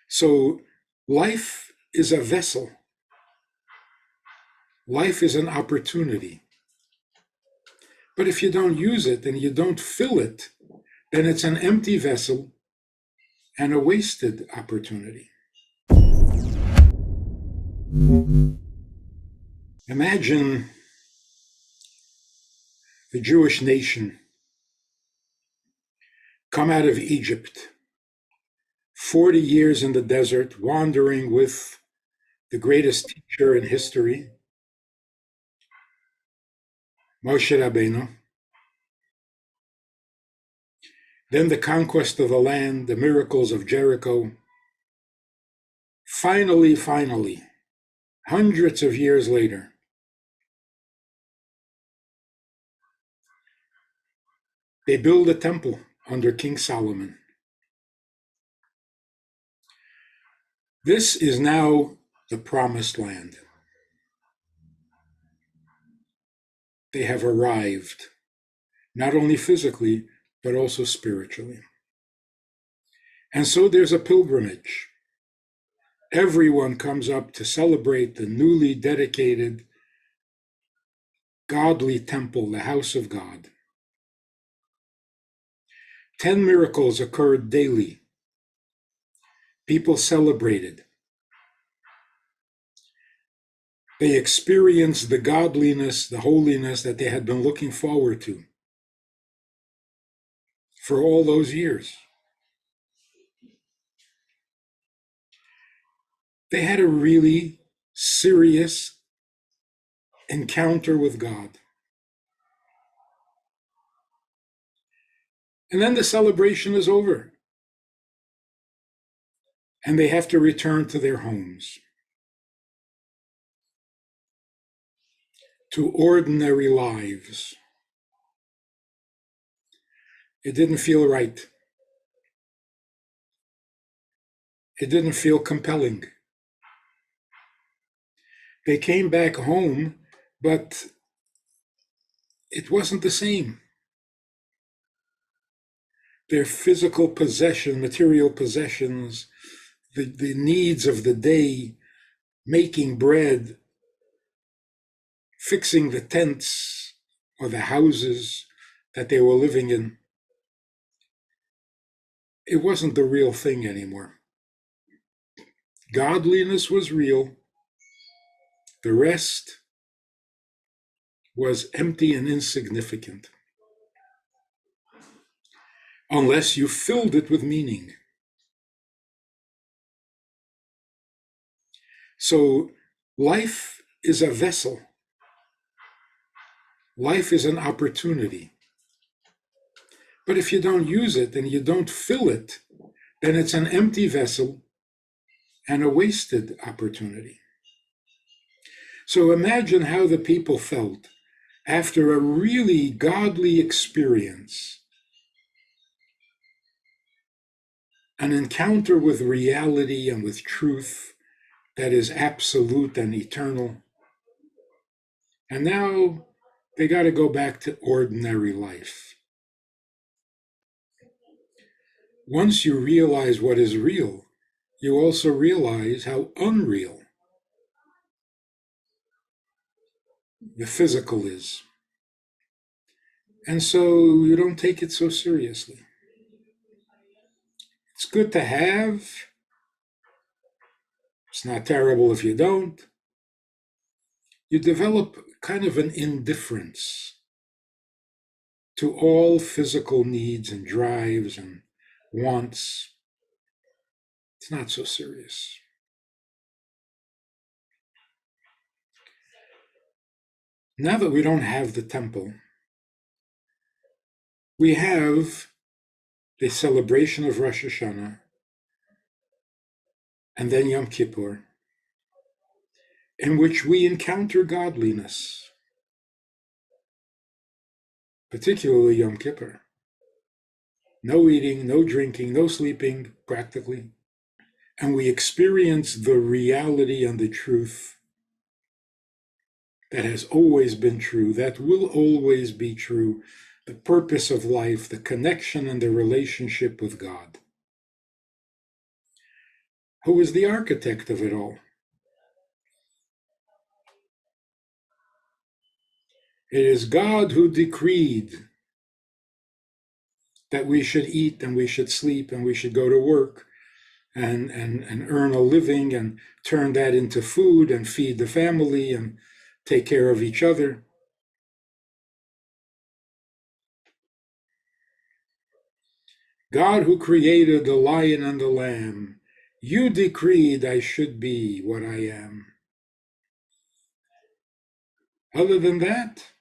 So life is a vessel. Life is an opportunity. But if you don't use it and you don't fill it, then it's an empty vessel and a wasted opportunity. Imagine the Jewish nation come out of Egypt, 40 years in the desert, wandering with the greatest teacher in history, Moshe Rabbeinu. Then the conquest of the land, the miracles of Jericho. Finally, hundreds of years later, they build a temple under King Solomon. This is now the promised land. They have arrived, not only physically, but also spiritually. And so there's a pilgrimage. Everyone comes up to celebrate the newly dedicated, godly temple, the house of God. 10 miracles occurred daily. People celebrated. They experienced the godliness, the holiness that they had been looking forward to for all those years. They had a really serious encounter with God. And then the celebration is over. And they have to return to their homes, to ordinary lives. It didn't feel right. It didn't feel compelling. They came back home, but it wasn't the same. Their physical possession, material possessions, the needs of the day, making bread, fixing the tents or the houses that they were living in, it wasn't the real thing anymore. Godliness was real. The rest was empty and insignificant, unless you filled it with meaning. So life is a vessel. Life is an opportunity. But if you don't use it and you don't fill it, then it's an empty vessel and a wasted opportunity. So imagine how the people felt after a really godly experience, an encounter with reality and with truth that is absolute and eternal. And now they got to go back to ordinary life. Once you realize what is real, you also realize how unreal the physical is. And so you don't take it so seriously. It's good to have. It's not terrible if you don't. You develop kind of an indifference to all physical needs and drives and wants. It's not so serious. Now that we don't have the temple, we have the celebration of Rosh Hashanah and then Yom Kippur, in which we encounter godliness, particularly Yom Kippur. No eating, no drinking, no sleeping, practically. And we experience the reality and the truth that has always been true, that will always be true, the purpose of life, the connection and the relationship with God. Who is the architect of it all? It is God who decreed that we should eat and we should sleep and we should go to work and earn a living and turn that into food and feed the family and take care of each other. God who created the lion and the lamb, you decreed I should be what I am. Other than that,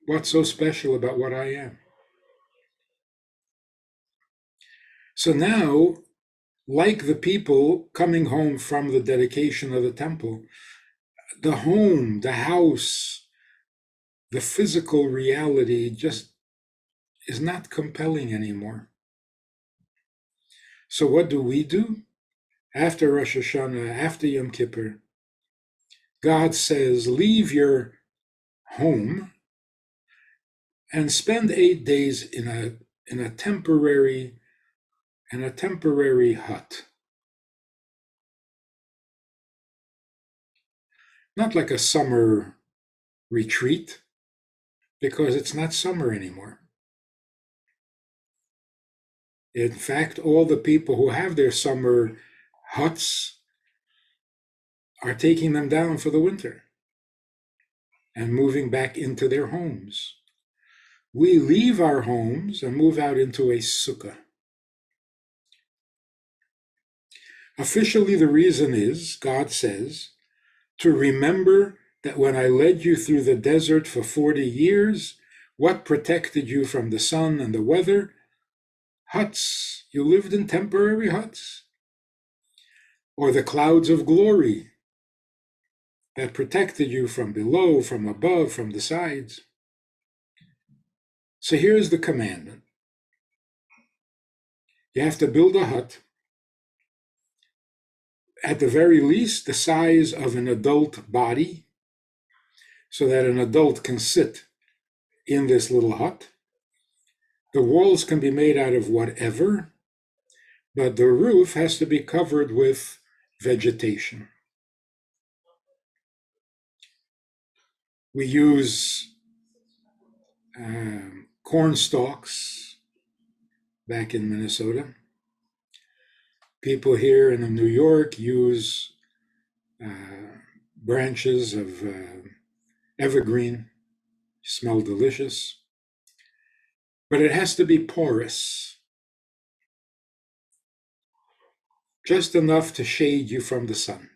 what's so special about what I am? So now, like the people coming home from the dedication of the temple, the home, the house, the physical reality just is not compelling anymore. So what do? After Rosh Hashanah, after Yom Kippur, God says, leave your home and spend 8 days in a temporary hut. Not like a summer retreat, because it's not summer anymore. In fact, all the people who have their summer huts are taking them down for the winter and moving back into their homes. We leave our homes and move out into a sukkah. Officially, the reason is, God says, to remember that when I led you through the desert for 40 years, what protected you from the sun and the weather? Huts. You lived in temporary huts. Or the clouds of glory that protected you from below, from above, from the sides. So here's the commandment. You have to build a hut, at the very least the size of an adult body, so that an adult can sit in this little hut. The walls can be made out of whatever, but the roof has to be covered with vegetation. We use corn stalks back in Minnesota. People here in New York use branches of evergreen, smell delicious, but it has to be porous, just enough to shade you from the sun.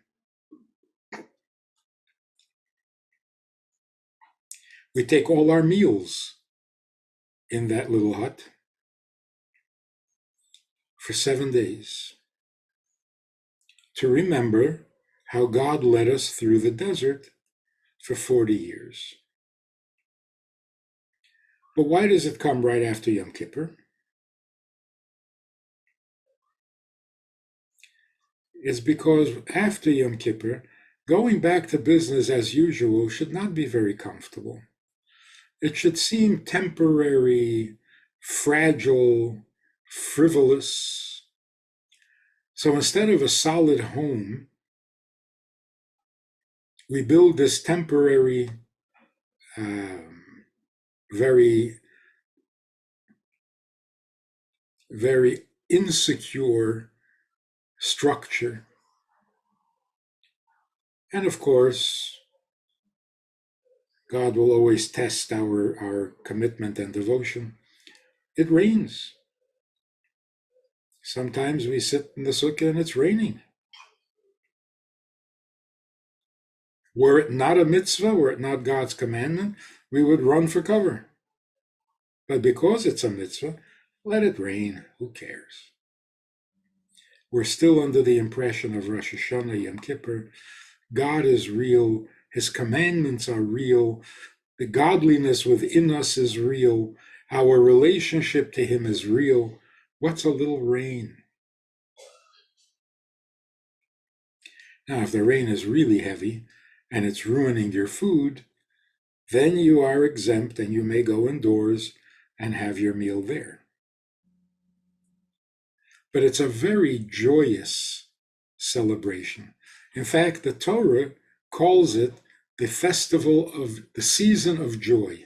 We take all our meals in that little hut for 7 days to remember how God led us through the desert for 40 years. But why does it come right after Yom Kippur? It's because after Yom Kippur, going back to business as usual should not be very comfortable. It should seem temporary, fragile, frivolous. So instead of a solid home, we build this temporary, very, very insecure structure. And of course, God will always test our commitment and devotion. It rains. Sometimes we sit in the sukkah and it's raining. Were it not a mitzvah, were it not God's commandment, we would run for cover. But because it's a mitzvah, let it rain. Who cares? We're still under the impression of Rosh Hashanah, Yom Kippur. God is real. His commandments are real. The godliness within us is real. Our relationship to Him is real. What's a little rain? Now, if the rain is really heavy and it's ruining your food, then you are exempt and you may go indoors and have your meal there. But it's a very joyous celebration. In fact, the Torah calls it the festival of the season of joy.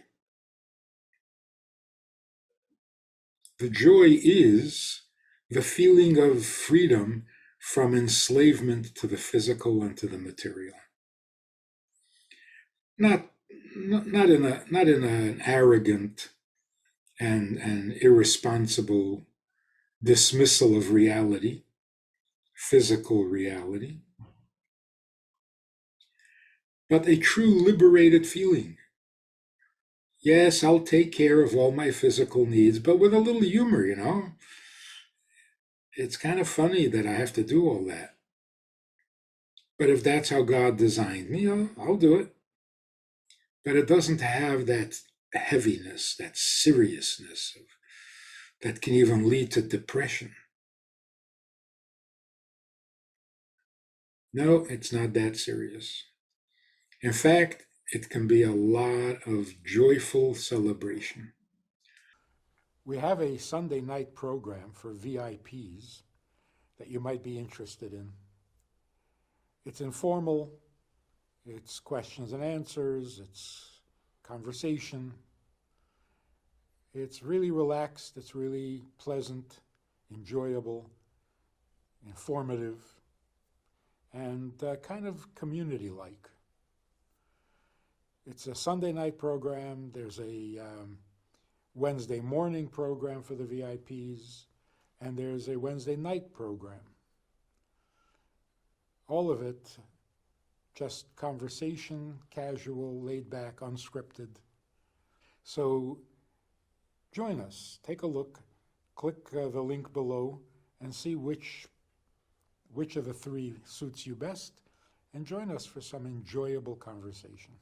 The joy is the feeling of freedom from enslavement to the physical and to the material. Not in an arrogant and irresponsible dismissal of reality, physical reality, but a true liberated feeling. Yes, I'll take care of all my physical needs, but with a little humor, you know. It's kind of funny that I have to do all that. But if that's how God designed me, I'll do it. But it doesn't have that heaviness, that seriousness that can even lead to depression. No, it's not that serious. In fact, it can be a lot of joyful celebration. We have a Sunday night program for VIPs that you might be interested in. It's informal, it's questions and answers, it's conversation. It's really relaxed, it's really pleasant, enjoyable, informative, and kind of community-like. It's a Sunday night program. There's a Wednesday morning program for the VIPs, and there's a Wednesday night program. All of it just conversation, casual, laid back, unscripted. So join us, take a look, click the link below and see which of the three suits you best, and join us for some enjoyable conversation.